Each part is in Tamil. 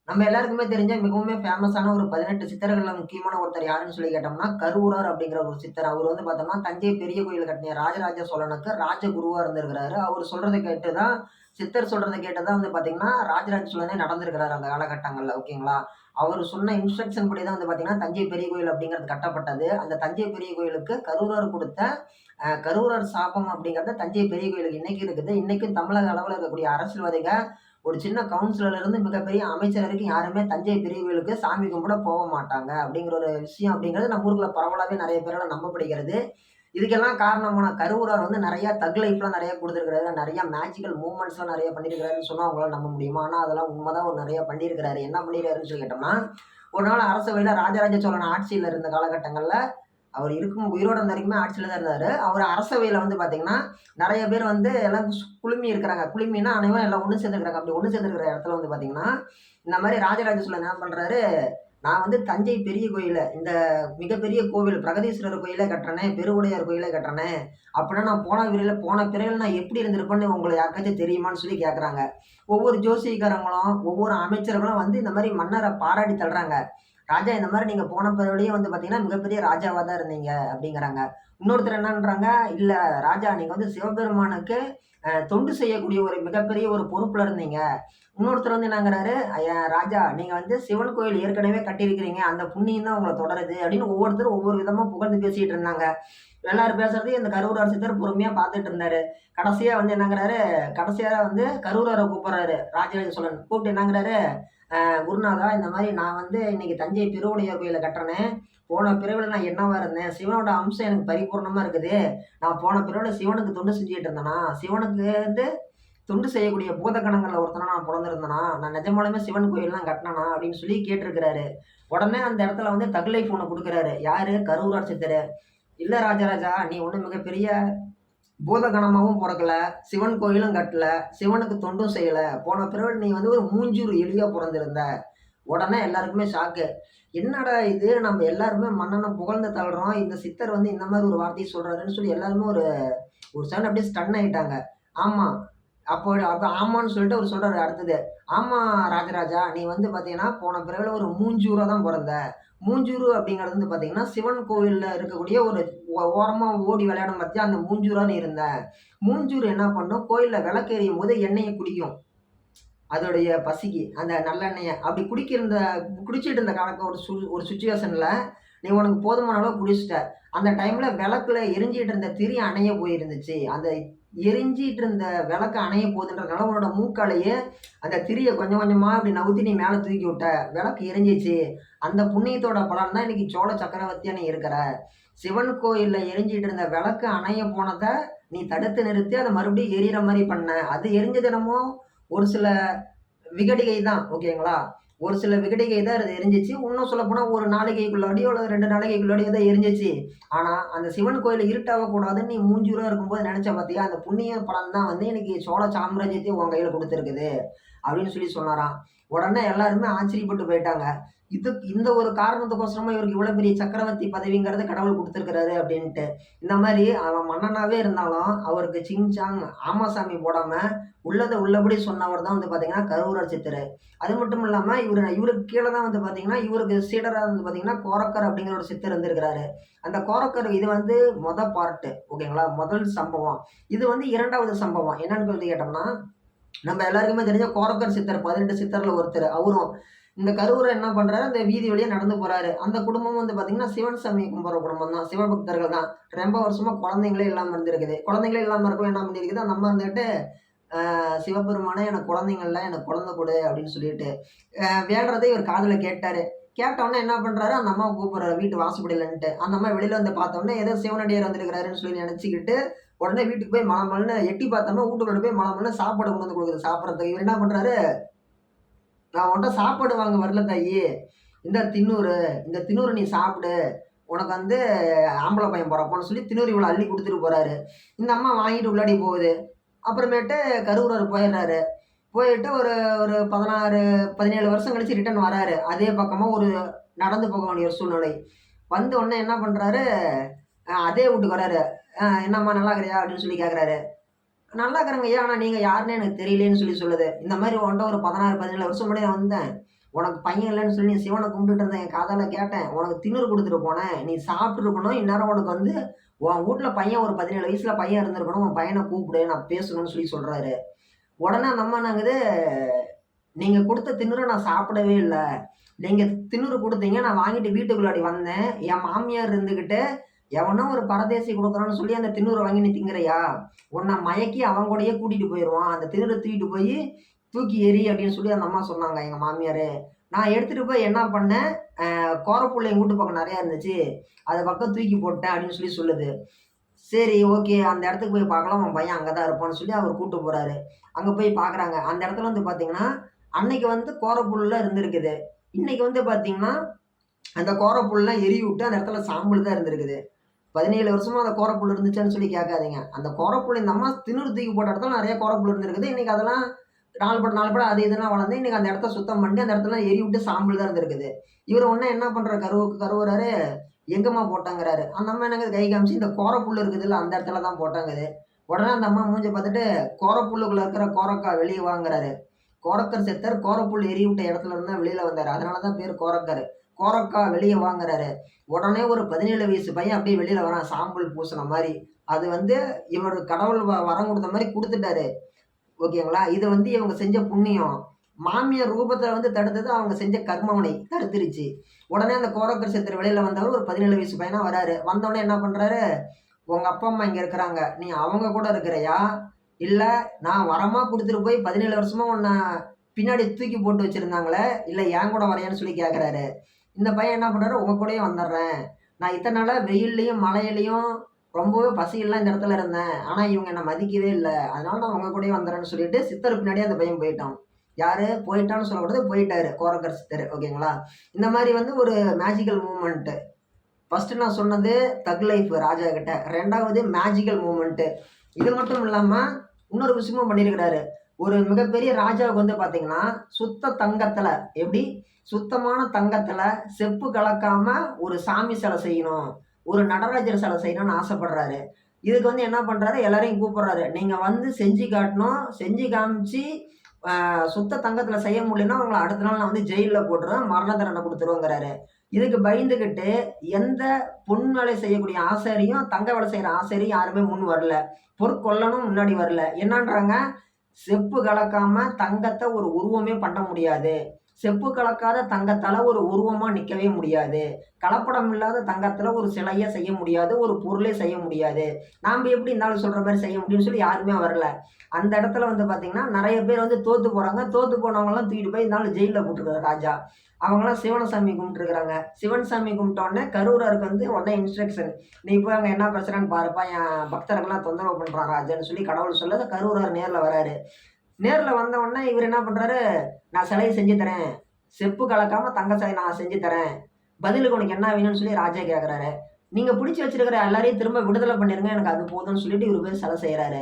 நம்ம எல்லாருக்குமே தெரிஞ்ச மிகவுமே ஃபேமஸான ஒரு 18 சித்தர்கள்ல முக்கியமான ஒருத்தர் யாருன்னு சொல்லி கேட்டோம்னா, கருவூரார் அப்படிங்கிற ஒரு சித்தர். அவரு வந்து பார்த்தோம்னா, தஞ்சை பெரிய கோயில் கட்டிய ராஜராஜ சோழனுக்கு ராஜகுருவா இருந்திருக்கிறாரு. அவரு சொல்றத கேட்டு தான் சித்தர் சொல்றத கேட்டு தான் வந்து பார்த்தீங்கன்னா, ராஜராஜ சோழனே நடந்திருக்கிறாரு அந்த காலகட்டங்கள்ல. ஓகேங்களா? அவரு சொன்ன இன்ஸ்ட்ரக்ஷன் படி தான் வந்து பார்த்தீங்கன்னா, தஞ்சை பெரிய கோயில் அப்படிங்கிறது கட்டப்பட்டது. அந்த தஞ்சை பெரிய கோயிலுக்கு கரூரார் குடுத்த கரூரார் சாபம் அப்படிங்கிறது தஞ்சை பெரிய கோயிலுக்கு இன்னைக்கும் இருக்குது. இன்னைக்கும் தமிழக அளவுல இருக்கக்கூடிய அரசியல்வாதிக ஒரு சின்ன கவுன்சிலர்ல இருந்து மிகப்பெரிய அமைச்சர் வரைக்கும் யாருமே தஞ்சை பெரிய கோயிலுக்கு சாமி கும்பிட போக மாட்டாங்க. அப்படிங்கிற ஒரு விஷயம் அப்படிங்கிறது நம்ம ஊருக்குள்ள பரவலாவே நெறைய பேரால நம்பப்படுகிறது. இதுக்கெல்லாம் காரணமான கருவூரார் வந்து நெறைய தக் லைஃப்லாம் நெறைய குடுத்திருக்கிறாரு. நெறைய மேஜிக்கல் மூவ்மெண்ட்ஸ்லாம் நெறைய பண்ணியிருக்கிறாருன்னு சொன்னா உங்களால நம்ப முடியுமா? ஆனா அதெல்லாம் உண்மதான். அவரு நெறைய பண்ணியிருக்கிறாரு. என்ன பண்ணியிருக்காருன்னு சொல்லி கேட்டோம்னா, ஒரு நாள் அரசவையில ராஜராஜ சோழன் ஆட்சியில இருந்த காலகட்டங்கள்ல அவர் இருக்கும் உயிரோட இருந்த வரைக்குமே ஆட்சியில தான் இருந்தாரு. அவரு அரசவையில வந்து பார்த்தீங்கன்னா, நெறைய பேர் வந்து எல்லாம் குழுமி இருக்கிறாங்க. குழுமின்னா அனைவரும் எல்லாம் ஒண்ணு சேர்ந்துருக்காங்க. அப்படி ஒண்ணு சேர்ந்திருக்கிற இடத்துல வந்து பார்த்தீங்கன்னா, இந்த மாரி ராஜராஜ சோழன் என்ன பண்றாரு, நான் வந்து தஞ்சை பெரிய கோயில, இந்த மிகப்பெரிய கோவில் பிரகதீஸ்வரர் கோயிலே கட்டுறேனே, பெருவுடையார் கோயிலே கட்டுறேனே, அப்படின்னா நான் போன பிறவில நான் எப்படி இருந்திருப்பேன்னு உங்களுக்கு யாருக்காச்சும் தெரியுமான்னு சொல்லி கேட்கறாங்க. ஒவ்வொரு ஜோசியக்காரங்களும், ஒவ்வொரு அமைச்சர்களும் வந்து இந்த மாரி மன்னர பாராட்டி தள்ளுறாங்க. ராஜா இந்த மாரி நீங்க போன பிறவிலேயே வந்து பார்த்தீங்கன்னா, மிகப்பெரிய ராஜாவா தான் இருந்தீங்க அப்டிங்கிறாங்க. இன்னொருத்தர் என்னன்றாங்க, இல்ல ராஜா நீங்க வந்து சிவபெருமானுக்கு தொண்டு செய்யக்கூடிய ஒரு மிகப்பெரிய ஒரு பொறுப்புல இருந்தீங்க. இன்னொருத்தர் வந்து என்னங்கிறாரு, ராஜா நீங்க வந்து சிவன் கோயில் ஏற்கனவே கட்டியிருக்கிறீங்க. அந்த புண்ணியம் தான் உங்கள தொடருது அப்டின்னு ஒவ்வொருத்தரும் ஒவ்வொரு விதமா புகழ்ந்து பேசிட்டு இருந்தாங்க. எல்லாரும் பேசுறதையும் இந்த கரூரார் சித்தர் பொறுமையா பார்த்துட்டு இருந்தாரு. கடைசியா வந்து என்னங்கிறாரு, கடைசியா வந்து கரூரார கூப்பிடுறாரு ராஜராஜ சோழன். கூப்பிட்டு என்னங்கிறாரு, குருநாதா இந்த மாரி நான் வந்து இன்னைக்கு தஞ்சை பெருவுடையார் கோயில கட்டுறேனே, போன பிறவில நான் என்னவா இருந்தேன்? சிவனோட அம்சம் எனக்கு பரிபூரணமா இருக்குது. நான் போன பிறவில சிவனுக்கு தொண்டு செஞ்சுட்டு இருந்தேனா? சிவனுக்கு வந்து தொண்டு செய்யக்கூடிய பூதகணங்கள்ல ஒருத்தனா நான் பொறந்திருந்தேனா? நான் நிஜமாலுமே சிவன் கோயில்லாம் கட்டுனேனா? அப்படின்னு சொல்லி கேட்டிருக்கிறாரு. உடனே அந்த இடத்துல வந்து தக் லைஃப் ஒண்ணு குடுக்குறாரு. யாரு? கரூரார் சித்தரு. இல்ல ராஜராஜா, நீ ஒண்ணும் மிகப்பெரிய பூதகணமாவும் பொறக்கல, சிவன் கோயிலும் கட்டல, சிவனுக்கு தொண்டும் செய்யல. போன பிறவில நீ வந்து ஒரு மூஞ்சூர் எலியா பொறந்திருந்த. உடனே எல்லாருக்குமே ஷாக்கு. என்னடா இது நம்ம எல்லாருமே மன்னன புகழ்ந்து தள்ளுறோம். இந்த சித்தர் வந்து இந்த மாரி ஒரு வார்த்தைய சொல்றாருன்னு சொல்லி எல்லாருமே ஒரு ஒரு செகண்ட் அப்படியே ஸ்டன் ஆயிட்டாங்க. ஆமா. அப்ப ஆமான்னு சொல்லிட்டு அவரு சொல்றாரு அடுத்தது. "ஆமா ராஜராஜா, நீ வந்து பார்த்தீங்கன்னா, போன பிறவில ஒரு மூஞ்சூரா தான் பொறந்த. மூஞ்சூரு அப்படிங்கிறது வந்து பார்த்தீங்கன்னா, சிவன் கோவில்ல இருக்கக்கூடிய ஒரு ஓரமா ஓடி விளையாடும் பார்த்தியா, அந்த மூஞ்சூரா நீ இருந்த. மூஞ்சூர் என்ன பண்ணும், கோயில்ல விளக்கு எரியும்போது எண்ணெய குடிக்கும். அதோடைய பசிக்கு, அந்த நல்லெண்ணெய. அப்படி குடிச்சிட்டு இருந்த ஒரு சிச்சுவேஷன்ல, நீ உனக்கு போதுமான அளவு குடிச்சிட்ட. அந்த டைம்ல விளக்குல எரிஞ்சிட்டு இருந்த திரி அணைய போயிருந்துச்சு. அந்த எரிஞ்சிட்டு இருந்த விளக்கு அணைய போதுன்றதுனால, உன்னோட மூக்காலயே அந்த திரிய கொஞ்சம் கொஞ்சமா இப்படி நவுத்தி நீ மேல தூக்கி விட்ட. விளக்கு எரிஞ்சிச்சு. அந்த புண்ணியத்தோட பலன் தான் இன்னைக்கு சோழ சக்கரவர்த்தியா நீ இருக்கிற. சிவன் கோயில்ல எரிஞ்சிட்டு இருந்த விளக்கு அணைய போனத, நீ தடுத்து நிறுத்தி அத மறுபடியும் எரியிற மாரி பண்ண. அது எரிஞ்சது என்னமோ ஒரு சில விகடிகை தான். ஓகேங்களா? ஒரு சில விகடிகை தான் அது எரிஞ்சுச்சு. இன்னும் சொல்லப்போனா ஒரு நாழிகைக்குள்ளாடியோ அல்லது 2 நாழிகைக்குள்ளாடியோ தான் எரிஞ்சுச்சு. ஆனா, அந்த சிவன் கோயில இருட்டாவக்கூடாதுன்னு நீ மூஞ்சூரா இருக்கும்போது நெனச்ச பாத்தியா? அந்த புண்ணிய பலன் தான் வந்து இன்னைக்கு சோழ சாம்ராஜ்யத்தையும் உன் கையில குடுத்திருக்குது. அப்படின்னு சொல்லி சொன்னாராம். உடனே எல்லாருமே ஆச்சரியப்பட்டு போயிட்டாங்க. இந்த ஒரு காரணத்துக்கோசரமா இவருக்கு இவ்வளோ பெரிய சக்கரவர்த்தி பதவிங்கிறத கடவுள் குடுத்திருக்கிறாரு அப்படின்ட்டு. இந்த மாரி அவன் மன்னனாவே இருந்தாலும், அவருக்கு சிங் சாங் ஆமா சாமி போடாம, உள்ளத உள்ளபடி சொன்னவர் தான் வந்து பார்த்தீங்கன்னா, கரூரர் சித்தரு. அது மட்டும் இல்லாம இவருக்கு கீழ தான் வந்து பார்த்தீங்கன்னா, இவருக்கு சீடரா வந்து பார்த்தீங்கன்னா, கோரக்கர் அப்படிங்கிற ஒரு சித்தர் இருந்திருக்கிறாரு. அந்த கோரக்கர் இது வந்து பார்ட்டு ஓகேங்களா? முதல் சம்பவம். இது வந்து 2வது சம்பவம். என்னன்னு சொல்லி கேட்டோம்னா, நம்ம எல்லாருக்குமே தெரிஞ்ச கோரக்கர் சித்தர் 18 சித்தர்ல ஒருத்தர். அவரும் இந்த கரூர என்ன பண்றாரு, அந்த வீதி வழியா நடந்து போறாரு. அந்த குடும்பமும் வந்து பார்த்தீங்கன்னா, சிவன் சாமி கும்பிடுற குடும்பம் தான். சிவபக்தர்கள் தான். ரொம்ப வருஷமா குழந்தைங்களே இல்லாம இருந்திருக்குது. குழந்தைங்களே இல்லாம இருக்கவும் என்ன பண்ணியிருக்குது, அந்த அம்மா இருந்துட்டு, சிவபெருமானே எனக்கு குழந்தைங்க இல்ல, எனக்கு குழந்தை குடு அப்படின்னு சொல்லிட்டு, வேண்டுறத இவர் காதுல கேட்டாரு. கேட்டவுடனே என்ன பண்றாரு, அந்த அம்மாவ கூப்பிடுறாரு வீட்டு வாசப்படியிலன்ட்டு. அந்த அம்மா வெளியில வந்து பார்த்தவுடனே, ஏதோ சிவனடியார் வந்திருக்கிறாருன்னு சொல்லி நெனச்சுக்கிட்டு, உடனே வீட்டுக்கு போய் மலமலன்னு எட்டி பார்த்தோம்னா, வீட்டுக்குள்ள போய் மலமலன்னு சாப்பாடு கொண்டு வந்து குடுக்குது சாப்பிடுறதுக்கு. இவரு என்ன பண்றாரு, நான் உன்ட்ட சாப்பாடு வாங்க வரல தாயி. இந்தா தின்னூறு. இந்த தின்னூற நீ சாப்பிடு. உனக்கு வந்து ஆம்பள பையன் பொறப்பான்னு சொல்லி தின்னூறு இவ்வளோ அள்ளி குடுத்துட்டு போறாரு. இந்த அம்மா வாங்கிட்டு உள்ளாடி போகுது. அப்புறமேட்டு கரூரர் போயிடுறாரு. போயிட்டு ஒரு ஒரு 16, 17 வருஷம் கழிச்சு ரிட்டர்ன் வராரு. அதே பக்கமா ஒரு நடந்து போக வேண்டிய ஒரு சூழ்நிலை. வந்த உடனே என்ன பண்றாரு, அதே வீட்டுக்கு வராரு. "என்னம்மா நல்லா இருக்கிறியா?" அப்படின்னு சொல்லி கேட்குறாரு. "நல்லா இருக்கிறேங்க ஐயா. ஆனா நீங்க யாருன்னே எனக்கு தெரியலேன்னு" சொல்லி சொல்லுது. இந்த மாரி உன்ட்ட ஒரு 16, 17 வருஷம் முன்னாடி நான் வந்தேன். உனக்கு பையன் இல்லைன்னு சொல்லி நீ சிவனை கும்பிட்டுட்டு இருந்த என் காதால கேட்டேன். உனக்கு திமிரு குடுத்துட்டு போனேன். நீ சாப்பிட்டு இருக்கணும். இந்நேரம் உனக்கு வந்து உன் வீட்ல பையன் ஒரு 17 வயசுல பையன் இருந்திருக்கணும். உன் பையன கூப்பிடு நான் பேசணும்னு சொல்லி சொல்றாரு. உடனே அந்த அம்மா என்னாங்குது, நீங்க குடுத்த திமிர நான் சாப்பிடவே இல்ல. நீங்க திமிரு குடுத்தீங்க. நான் வாங்கிட்டு வீட்டுக்குள்ளாடி வந்தேன். என் மாமியார் இருந்துகிட்டு, எவனோ ஒரு பரதேசி குடுக்குறான்னு சொல்லி அந்த திமிர வாங்கி நீ திங்கிறியா? உன்ன மயக்கி அவன் கூடயே கூட்டிட்டு போயிருவான். அந்த திமிர தூக்கிட்டு போயி, தூக்கி எறி அப்படின்னு சொல்லி அந்த அம்மா சொன்னாங்க, எங்க மாமியாரு. நான் எடுத்துட்டு போய் என்ன பண்ணேன், கோரப்புள்ள எங்க வீட்டு பக்கம் நெறையா இருந்துச்சு. அது பக்கம் தூக்கி போட்டேன் அப்படின்னு சொல்லி சொல்லுது. சரி, ஓகே. அந்த இடத்துக்கு போய் பார்க்கலாம். உன் பையன் அங்க தான் இருப்பான்னு சொல்லி அவர் கூட்டு போறாரு. அங்க போய் பார்க்குறாங்க. அந்த இடத்துல வந்து பார்த்தீங்கன்னா, அன்னைக்கு வந்து கோரப்புல்லுலாம் இருந்திருக்குது. இன்னைக்கு வந்து பார்த்தீங்கன்னா, அந்த கோரப்புல்லாம் எரிய விட்டு அந்த இடத்துல சாம்பல் தான் இருந்திருக்குது. 17 வருஷமா அந்த கோரப்புல் இருந்துச்சான்னு சொல்லி கேட்காதீங்க. அந்த கோரப்புல் இந்த அம்மா திண்ணூறு தூக்கி போட்ட இடத்துல நெறைய கோரப்புல் இருந்திருக்குது. இன்னைக்கு அதெல்லாம் நாள் பட நாள் பட அது இதெல்லாம் வளர்ந்து இன்னைக்கு அந்த இடத்த சுத்தம் பண்ணி அந்த இடத்துல எரிய விட்டு சாம்பல் தான் இருந்திருக்குது. இவரு உடனே என்ன பண்றாரு, கருவுறாரு. எங்கம்மா போட்டாங்கிறாரு. அந்த அம்மா என்னங்க கை காமிச்சு, இந்த கோரப்புல்லு இருக்குதுல்ல அந்த இடத்துல தான் போட்டாங்குது. உடனே அந்த அம்மா மூஞ்ச பார்த்துட்டு, கோரப்புல்லுக்குள்ள இருக்கிற கோரக்கா வெளிய வாங்கிறாரு. கோரக்கர் செத்தார். கோரப்புல் எரிவிட்ட இடத்துல இருந்து தான் வெளியில வந்தாரு. அதனால தான் பேரு கோரக்கரு. கோரக்கா வெளிய வாங்குறாரு. உடனே ஒரு 17 வயசு பையன் அப்படியே வெளியில வரான். சாம்பல் பூசுன மாரி. அது வந்து இவரு கடவுள் வரம் குடுத்த மாரி குடுத்துட்டாரு. ஓகேங்களா? இது வந்து இவங்க செஞ்ச புண்ணியம். மாமியார் ரூபத்துல வந்து தடுத்தது அவங்க செஞ்ச கர்மவினை தடுத்துருச்சு. உடனே அந்த கோரக்கர் செத்துரு வெளியில வந்தவரு ஒரு 17 வயசு பையனா வராரு. வந்தோனே என்ன பண்றாரு, உங்க அப்பா, அம்மா இங்க இருக்கிறாங்க. நீ அவங்க கூட இருக்கிறையா? இல்ல நான் வரமா குடுத்துட்டு போய் 17 வருஷமா உன்ன பின்னாடி தூக்கி போட்டு வச்சிருந்தாங்களே, இல்ல என் கூட வரையான்னு சொல்லி கேட்கிறாரு. இந்த பையன் என்ன பண்றாரு, உங்க கூடயே வந்துடுறேன். நான் இத்தன நாளா வெயில்லயும், மழையிலயும் ரொம்பவே பசியில்லாம் இந்த இடத்துல இருந்தேன். ஆனா இவங்க என்ன மதிக்கவே இல்ல. அதனால நான் உங்க கூடயே வந்துர்றேன்னு சொல்லிட்டு சித்தர் பின்னாடியே அந்த பையன் போயிட்டான். யாரு? போயிட்டான்னு சொல்லக்கூடாது. போயிட்டாரு. கோரக்கர் சித்தர். ஓகேங்களா? இந்த மாரி வந்து ஒரு மேஜிக்கல் மூவ்மெண்ட். ஃபர்ஸ்ட்டு நான் சொன்னது தக் லைஃப் ராஜா கிட்ட. 2வது மேஜிக்கல் மூவ்மெண்ட். இது மட்டும் இல்லாம, இன்னொரு விஷயமும் பண்ணியிருக்கிறாரு. ஒரு மிகப்பெரிய ராஜாவுக்கு வந்து பார்த்தீங்கன்னா, சுத்த தங்கத்துல எப்படி? சுத்தமான தங்கத்துல செப்பு கலக்காம ஒரு சாமி சிலை செய்யணும். ஒரு நடராஜர் சிலை செய்யணும்னு ஆசைப்படுறாரு. இதுக்கு வந்து என்ன பண்றாரு, எல்லாரையும் கூப்பிடுறாரு. நீங்க வந்து செஞ்சு காட்டணும். செஞ்சு காமிச்சு, சுத்த தங்கத்துல செய்ய முடியலன்னா, உங்கள அடுத்த நாள் நான் வந்து ஜெயில்ல போட்டுருவேன். மரண தண்டனை குடுத்துருவேங்கிறாரு. இதுக்கு பயந்துகிட்டு எந்த பொன் வேலை செய்யக்கூடிய ஆசாரியும், தங்க வேலை செய்ற ஆசாரியும் யாருமே முன் வரல. பொற்கொல்லனும் முன்னாடி வரல. என்னன்றாங்க, செப்பு கலக்காம தங்கத்த ஒரு உருவமே பண்ண முடியாது. செப்பு கலக்காத தங்கத்தால ஒரு உருவமா நிக்கவே முடியாது. கலப்படம் இல்லாத தங்கத்துல ஒரு சிலைய செய்ய முடியாது. ஒரு பொருளே செய்ய முடியாது. நாம எப்படி இந்த ஆளு சொல்ற மாரி செய்ய முடியும்னு சொல்லி யாருமே வரல. அந்த இடத்துல வந்து பார்த்தீங்கன்னா, நெறைய பேர் வந்து தோத்து போறாங்க. தோத்து போனவங்கலாம் தூக்கிட்டு போய் இந்த ஆளு ஜெயில்ல போட்டுருக்காரு ராஜா. அவங்கலாம் சிவன சாமி கும்பிட்டுருக்காங்க. சிவன் சாமி கும்பிட்ட உடனே கரூரருக்கு வந்து உடனே இன்ஸ்ட்ரக்ஷன். "நீ போய் அங்க என்ன பிரச்சனைன்னு பாருப்பா. என் பக்தர்கள்லாம் தொந்தரவு பண்றான் ராஜான்னு" சொல்லி கடவுள் சொல்ல கரூரார் நேர்ல வராரு. நேர்ல வந்த உடனே இவரு என்ன பண்றாரு, "நான் சிலைய செஞ்சு தரேன். செப்பு கலக்காம தங்க சிலை நான் செஞ்சு தரேன். பதிலுக்கு உனக்கு என்ன வேணும்னு" சொல்லி ராஜா கேட்கறாரு. "நீங்க புடிச்சு வச்சிருக்கிற எல்லாரையும் திரும்ப விடுதலை பண்ணிருங்க. எனக்கு அது போதும்ன்னு" சொல்லிட்டு இவரு போய் சிலை செய்றாரு.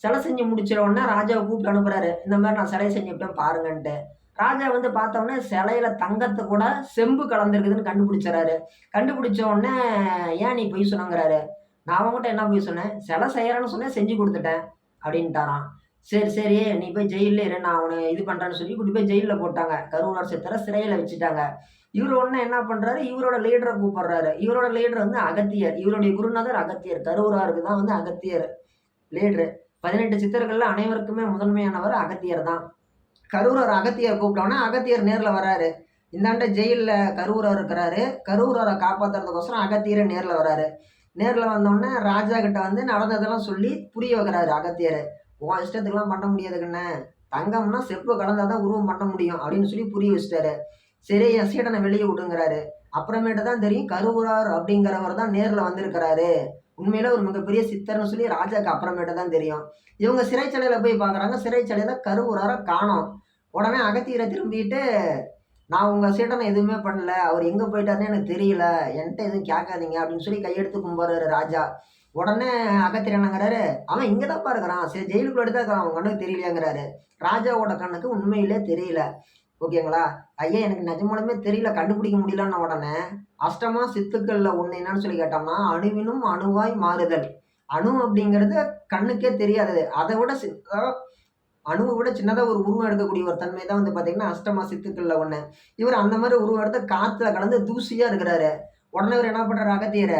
சிலை செஞ்சு முடிச்ச உடனே ராஜாவ கூப்பிட்டு அனுப்புறாரு. இந்த மாரி நான் சிலைய செஞ்சுட்டேன் பாருங்கன்ட்டு. ராஜா வந்து பார்த்த உடனே சிலையில தங்கத்த கூட செம்பு கலந்திருக்குதுன்னு கண்டுபிடிச்சறாரு. கண்டுபிடிச்ச உடனே, "ஏன் நீ பொய் சொன்னங்கிறாரு?" "நான் உன்கிட்ட என்ன பொய் சொன்னேன்? சிலை செய்யறேன்னு சொன்னேன், செஞ்சு குடுத்துட்டேன்" அப்படின்ட்டாராம். "சரி, சரி. நீ போய் ஜெயில்ல இரு. நான் உன்ன இது பண்றேன்னு" சொல்லி கூட்டிட்டு போய் ஜெயில்ல போட்டாங்க. கருவூரார் சித்தர சிறையில வச்சுட்டாங்க. இவரு உடனே என்ன பண்றாரு, இவரோட லீடர கூப்பிடுறாரு. இவரோட லீடர் வந்து அகத்தியர். இவருடைய குருநாதர் அகத்தியர். கருவூராருக்கு தான் வந்து அகத்தியர் லீடரு. 18 சித்தர்கள்ல அனைவருக்குமே முதன்மையானவர் அகத்தியர் தான். கரூரர் அகத்தியர் கூப்பிட்டோன்னே, அகத்தியர் நேர்ல வராரு. இந்தாண்ட ஜெயில்ல கரூரர் இருக்கிறாரு. கரூரர காப்பாத்துறதுக்கோசரம் அகத்தியரே நேர்ல வராரு. நேர்ல வந்தோன்னே, ராஜா கிட்ட வந்து நடந்ததெல்லாம் சொல்லி புரிய வைக்கிறாரு அகத்தியரு. "உன் இஷ்டத்துக்குலாம் பண்ண முடியாது கண்ணு. தங்கம்னா செப்பு கலந்தா தான் உருவம் பண்ண முடியும்" அப்படின்னு சொல்லி புரிய வச்சுட்டாரு. சரி, என் சீடன வெளிய விடுங்கிறாரு. அப்புறமேட்டு தான் தெரியும், கருவூரார் அப்படிங்கிறவர் தான் நேர்ல வந்திருக்கிறாரு. உண்மையிலே ஒரு மிகப்பெரிய சித்தர்ன்னு சொல்லி ராஜாக்கு அப்புறமேட்டு தான் தெரியும். இவங்க சிறைச்சாலையில போய் பார்க்குறாங்க. சிறைச்சாலையில கருவூரார காணோம். உடனே அகத்தியர திரும்பிட்டு, "நான் உங்க சீடன எதுவுமே பண்ணல. அவரு எங்க போயிட்டாருன்னு எனக்கு தெரியல. என்ட்ட எதுவும் கேட்காதீங்க" அப்படின்னு சொல்லி கையெடுத்து கும்பிடுறாரு ராஜா. உடனே அகத்தியர் என்னங்கிறாரு, "அவன் இங்க தான்ப்பா இருக்கிறான். சரி, ஜெயிலுக்குள்ள தான் இருக்கிறான். உன் கண்ணுக்கு தெரியலையாங்கிறாரு." ராஜாவோட கண்ணுக்கு உண்மையிலே தெரியல. ஓகேங்களா? "ஐயா, எனக்கு நிஜமாலுமே தெரியல. கண்டுபிடிக்க முடியலன்ன" உடனே, அஷ்டமா சித்துக்கள்ல ஒண்ணு என்னன்னு சொல்லி கேட்டோம்னா, அணுவினும் அணுவாய் மாறுதல். அணு அப்படிங்கிறது கண்ணுக்கே தெரியாதது. அத விட அணுவ விட சின்னதா ஒரு உருவம் எடுக்கக்கூடிய ஒரு தன்மை தான் வந்து பார்த்தீங்கன்னா, அஷ்டமா சித்துக்கள்ல ஒண்ணு. இவரு அந்த மாரி உருவம் எடுத்து காத்துல கலந்து தூசியா இருக்கிறாரு. உடனே இவரு என்ன பண்றாரு அகத்தியர,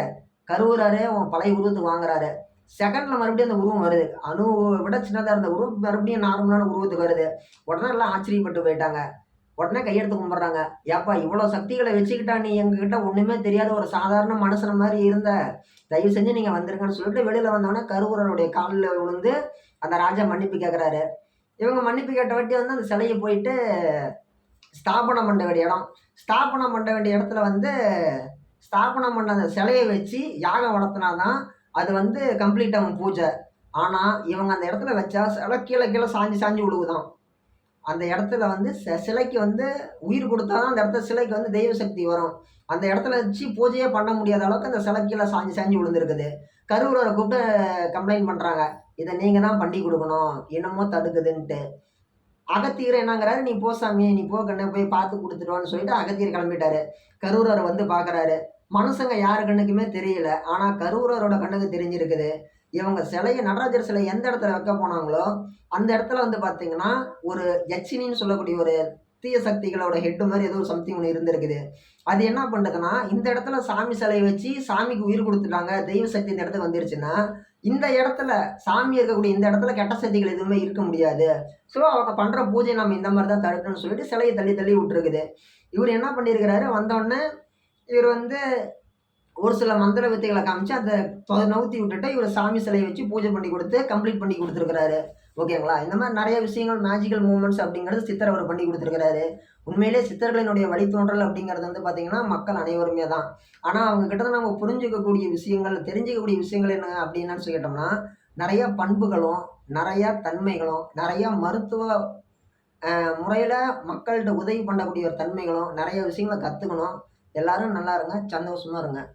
கருவுறாரு, பழைய உருவத்துக்கு வாங்குறாரு. செகண்ட்ல மறுபடியும் அந்த உருவம் வருது. அணுவ விட சின்னதா இருந்த உருவம் மறுபடியும் நார்மலான உருவத்துக்கு வருது. உடனே எல்லாம் ஆச்சரியப்பட்டு போயிட்டாங்க. உடனே கையெடுத்து கும்பிடுறாங்க. "ஏப்பா இவ்வளோ சக்திகள வச்சுக்கிட்டா நீ எங்ககிட்ட ஒண்ணுமே தெரியாத ஒரு சாதாரண மனுஷன மாரி இருந்த. தயவு செஞ்சு நீங்க வந்துருங்கன்னு" சொல்லிட்டு வெளியில வந்தோனே கருவூரருடைய கால்ல விழுந்து அந்த ராஜா மன்னிப்பு கேட்கிறாரு. இவங்க மன்னிப்பு கேட்ட வாட்டி வந்து அந்த சிலைய போயிட்டு ஸ்தாபனம் பண்ண வேண்டிய இடம். ஸ்தாபனம் பண்ண வேண்டிய இடத்துல வந்து ஸ்தாபனம் பண்ண அந்த சிலைய வச்சு யாகம் வளர்த்துனா தான் அது வந்து கம்ப்ளீட் ஆகும் பூஜை. ஆனா இவங்க அந்த இடத்துல வச்சா சிலை கீழ கீழ சாஞ்சு சாஞ்சு விழுகுதாம். அந்த இடத்துல வந்து சிலைக்கு வந்து உயிர் குடுத்தா தான் அந்த இடத்துல சிலைக்கு வந்து தெய்வ சக்தி வரும். அந்த இடத்துல வச்சு பூஜையே பண்ண முடியாத அளவுக்கு அந்த சிலை கீழ சாஞ்சு சாஞ்சு விழுந்திருக்குது. கருவூரார கூப்பிட்டு கம்ப்ளைண்ட் பண்றாங்க. இத நீங்க தான் பண்ணி குடுக்கணும். என்னமோ தடுக்குதுன்ட்டு. அகத்தியர் என்னங்கிறாரு, "நீ போ சாமி, நீ போ கண்ணு போய் பார்த்து குடுத்துட்டு வான்னு" சொல்லிட்டு அகத்தியர் கிளம்பிட்டாரு. கரூரர் வந்து பார்க்குறாரு. மனுஷங்க யாரு கண்ணுக்குமே தெரியல. ஆனா கரூரரோட கண்ணுக்கு தெரிஞ்சிருக்குது. இவங்க சிலைய நடராஜர் சிலை எந்த இடத்துல வைக்க போனாங்களோ, அந்த இடத்துல வந்து பார்த்தீங்கன்னா, ஒரு யட்சினின்னு சொல்லக்கூடிய ஒரு தீய சக்திகளோட ஹெட் மாரி ஏதோ ஒரு சம்திங் ஒண்ணு இருந்திருக்குது. அது என்ன பண்ணுதுன்னா, இந்த இடத்துல சாமி சிலைய வச்சு சாமிக்கு உயிர் குடுத்துட்டாங்க. தெய்வ சக்தி இந்த இடத்துக்கு வந்துருச்சுன்னா, இந்த இடத்துல சாமி இருக்கக்கூடிய இந்த இடத்துல கெட்ட சக்திகள் எதுவுமே இருக்க முடியாது. ஸோ, அவங்க பண்ற பூஜைய நம்ம இந்த மாரி தான் தடுக்கணும்னு சொல்லிட்டு சிலைய தள்ளி தள்ளி விட்டுருக்குது. இவரு என்ன பண்ணியிருக்கிறாரு, வந்தோனே இவரு வந்து ஒரு சில மந்திர வித்தைகள காமிச்சு அத நவுத்தி விட்டுட்டு, இவரு சாமி சிலைய வச்சு பூஜை பண்ணி குடுத்து, கம்ப்ளீட் பண்ணி குடுத்துருக்கிறாரு. ஓகேங்களா? இந்த மாரி நெறைய விஷயங்கள் மேஜிக்கல் மூவ்மெண்ட்ஸ் அப்படிங்கிறது சித்தர் அவரு பண்ணி குடுத்துருக்கிறாரு. உண்மையிலேயே சித்தர்களினுடைய வழித்தோன்றல் அப்படிங்கிறது வந்து பார்த்தீங்கன்னா, மக்கள் அனைவருமே தான். ஆனா, அவங்க கிட்ட இருந்து நம்ம புரிஞ்சுக்கக்கூடிய விஷயங்கள், தெரிஞ்சுக்கக்கூடிய விஷயங்கள் என்ன அப்படி என்னன்னு சொல்லி கேட்டோம்னா, நெறைய பண்புகளும், நெறைய தன்மைகளும், நெறைய மருத்துவ முறையில மக்கள்ட்ட உதவி பண்ணக்கூடிய ஒரு தன்மைகளும், நெறைய விஷயங்கள கத்துக்கணும். எல்லாரும் நல்லா இருங்க. சந்தோஷமா இருங்க.